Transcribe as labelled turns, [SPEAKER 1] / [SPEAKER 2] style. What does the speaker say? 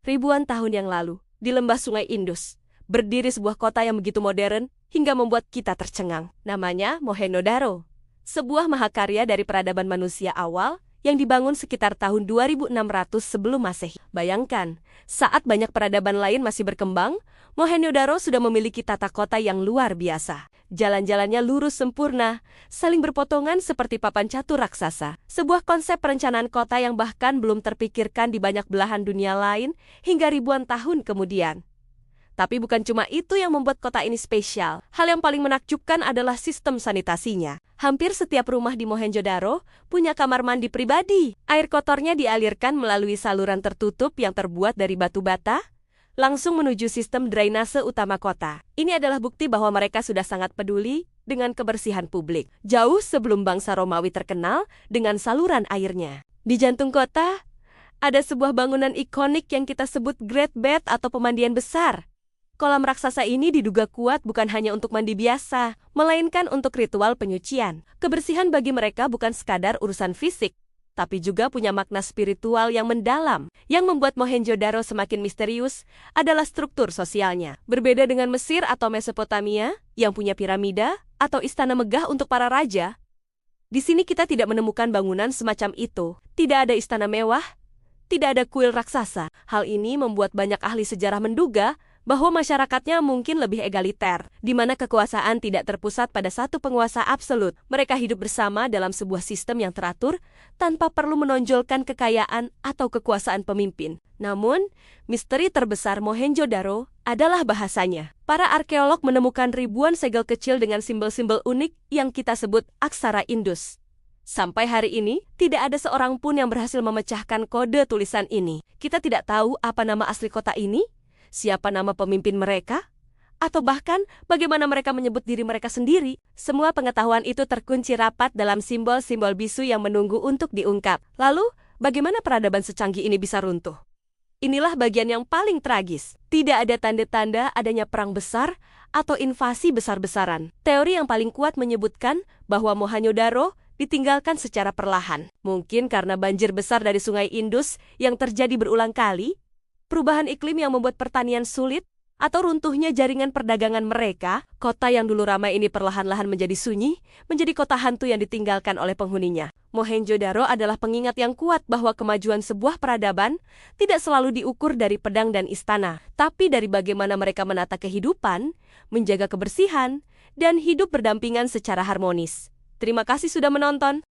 [SPEAKER 1] Ribuan tahun yang lalu, di lembah Sungai Indus, berdiri sebuah kota yang begitu modern hingga membuat kita tercengang. Namanya Mohenjo-daro, sebuah mahakarya dari peradaban manusia awal yang dibangun sekitar tahun 2600 sebelum Masehi. Bayangkan, saat banyak peradaban lain masih berkembang, Mohenjo-daro sudah memiliki tata kota yang luar biasa. Jalan-jalannya lurus sempurna, saling berpotongan seperti papan catur raksasa. Sebuah konsep perencanaan kota yang bahkan belum terpikirkan di banyak belahan dunia lain hingga ribuan tahun kemudian. Tapi bukan cuma itu yang membuat kota ini spesial. Hal yang paling menakjubkan adalah sistem sanitasinya. Hampir setiap rumah di Mohenjo-daro punya kamar mandi pribadi. Air kotornya dialirkan melalui saluran tertutup yang terbuat dari batu bata, langsung menuju sistem drainase utama kota. Ini adalah bukti bahwa mereka sudah sangat peduli dengan kebersihan publik. Jauh sebelum bangsa Romawi terkenal dengan saluran airnya. Di jantung kota, ada sebuah bangunan ikonik yang kita sebut Great Bath atau pemandian besar. Kolam raksasa ini diduga kuat bukan hanya untuk mandi biasa, melainkan untuk ritual penyucian. Kebersihan bagi mereka bukan sekadar urusan fisik, tapi juga punya makna spiritual yang mendalam. Yang membuat Mohenjo-daro semakin misterius adalah struktur sosialnya. Berbeda dengan Mesir atau Mesopotamia, yang punya piramida atau istana megah untuk para raja, di sini kita tidak menemukan bangunan semacam itu. Tidak ada istana mewah, tidak ada kuil raksasa. Hal ini membuat banyak ahli sejarah menduga bahwa masyarakatnya mungkin lebih egaliter, di mana kekuasaan tidak terpusat pada satu penguasa absolut. Mereka hidup bersama dalam sebuah sistem yang teratur, tanpa perlu menonjolkan kekayaan atau kekuasaan pemimpin. Namun, misteri terbesar Mohenjo-daro adalah bahasanya. Para arkeolog menemukan ribuan segel kecil dengan simbol-simbol unik yang kita sebut aksara Indus. Sampai hari ini, tidak ada seorang pun yang berhasil memecahkan kode tulisan ini. Kita tidak tahu apa nama asli kota ini, siapa nama pemimpin mereka, atau bahkan bagaimana mereka menyebut diri mereka sendiri. Semua pengetahuan itu terkunci rapat dalam simbol-simbol bisu yang menunggu untuk diungkap. Lalu, bagaimana peradaban secanggih ini bisa runtuh? Inilah bagian yang paling tragis. Tidak ada tanda-tanda adanya perang besar atau invasi besar-besaran. Teori yang paling kuat menyebutkan bahwa Mohenjo-daro ditinggalkan secara perlahan. Mungkin karena banjir besar dari Sungai Indus yang terjadi berulang kali, perubahan iklim yang membuat pertanian sulit, atau runtuhnya jaringan perdagangan mereka, kota yang dulu ramai ini perlahan-lahan menjadi sunyi, menjadi kota hantu yang ditinggalkan oleh penghuninya. Mohenjo-daro adalah pengingat yang kuat bahwa kemajuan sebuah peradaban tidak selalu diukur dari pedang dan istana, tapi dari bagaimana mereka menata kehidupan, menjaga kebersihan, dan hidup berdampingan secara harmonis. Terima kasih sudah menonton.